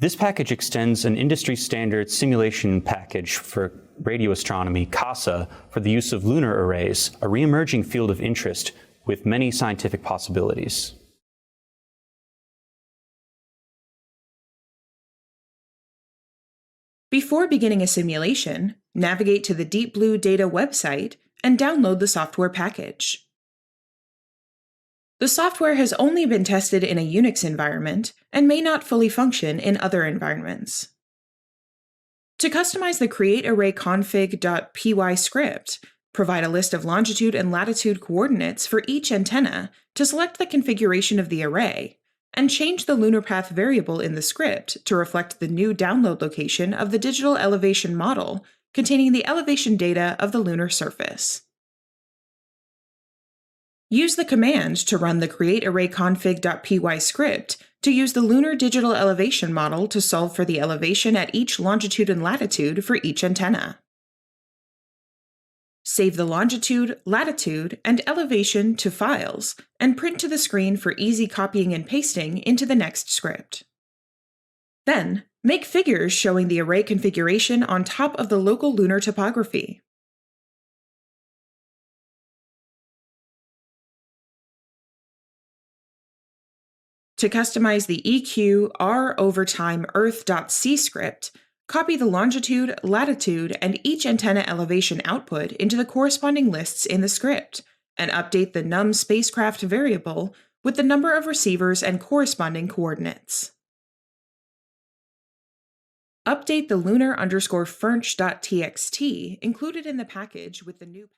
This package extends an industry-standard simulation package for radio astronomy, CASA, for the use of lunar arrays, a re-emerging field of interest with many scientific possibilities. Before beginning a simulation, navigate to the Deep Blue Data website and download the software package. The software has only been tested in a Unix environment and may not fully function in other environments. To customize the createArrayConfig.py script, provide a list of longitude and latitude coordinates for each antenna to select the configuration of the array, and change the lunar path variable in the script to reflect the new download location of the digital elevation model containing the elevation data of the lunar surface. Use the command to run the createArrayConfig.py script to use the lunar digital elevation model to solve for the elevation at each longitude and latitude for each antenna. Save the longitude, latitude, and elevation to files, and print to the screen for easy copying and pasting into the next script. Then, make figures showing the array configuration on top of the local lunar topography. To customize the EQ r/time_earth.c script, copy the longitude, latitude, and each antenna elevation output into the corresponding lists in the script, and update the num spacecraft variable with the number of receivers and corresponding coordinates. Update the lunar_furch.txt included in the package with the new